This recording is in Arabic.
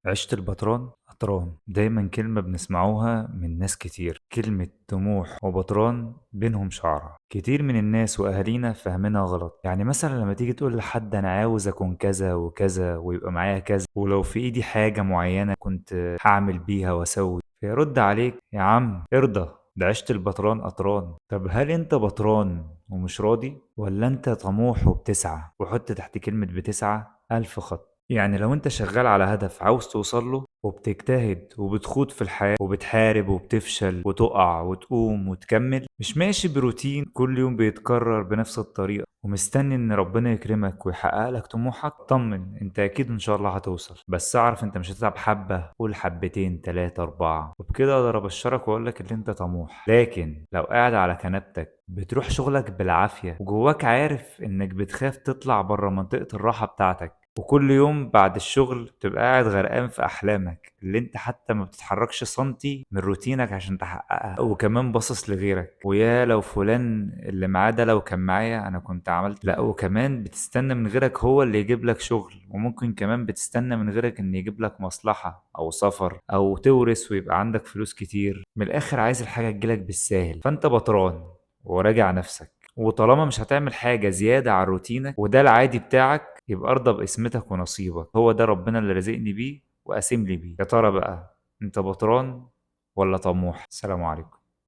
عشت البطران قطران دايما كلمة بنسمعوها من ناس كتير. كلمة طموح وبطران بينهم شعرة كتير من الناس وأهالينا فاهمينها غلط. يعني مثلا لما تيجي تقول لحد أنا عاوز أكون كذا وكذا ويبقى معايا كذا، ولو في إيدي حاجة معينة كنت هعمل بيها وأسوي، فيرد عليك يا عم ارضى، ده عشت البطران قطران. طب هل انت بطران ومش راضي، ولا انت طموح وبتسعى؟ وحط تحت كلمة بتسعى 1000 خط. يعني لو انت شغال على هدف عاوز توصل له وبتجتهد وبتخوض في الحياة وبتحارب وبتفشل وتقع وتقوم وتكمل، مش ماشي بروتين كل يوم بيتكرر بنفس الطريقة ومستني ان ربنا يكرمك ويحقق لك طموحك، طمن، انت اكيد ان شاء الله هتوصل. بس اعرف انت مش هتتعب حبة، قول حبتين تلاتة اربعة، وبكده اقدر ابشرك واقولك ان انت طموح. لكن لو قاعد على كنبتك بتروح شغلك بالعافية وجواك عارف انك بتخاف تطلع بره منطقة الراحة بتاعتك، وكل يوم بعد الشغل تبقى قاعد غرقان في أحلامك اللي انت حتى ما بتتحركش سنتي من روتينك عشان تحققها، وكمان باصص لغيرك ويا لو فلان اللي معاه ده لو كان معايا أنا كنت عملت، لا، وكمان بتستنى من غيرك هو اللي يجيب لك شغل، وممكن كمان بتستنى من غيرك إن يجيب لك مصلحة أو سفر أو تورث ويبقى عندك فلوس كتير. من الآخر عايز الحاجة تجيلك بالساهل، فأنت بطران وراجع نفسك. وطالما مش هتعمل حاجة زيادة عن روتينك وده العادي بتاعك، يبقى ارضى بقسمتك ونصيبك، هو ده ربنا اللي رزقني بيه وقاسم لي بيه. يا ترى بقى انت بطران ولا طموح؟ السلام عليكم.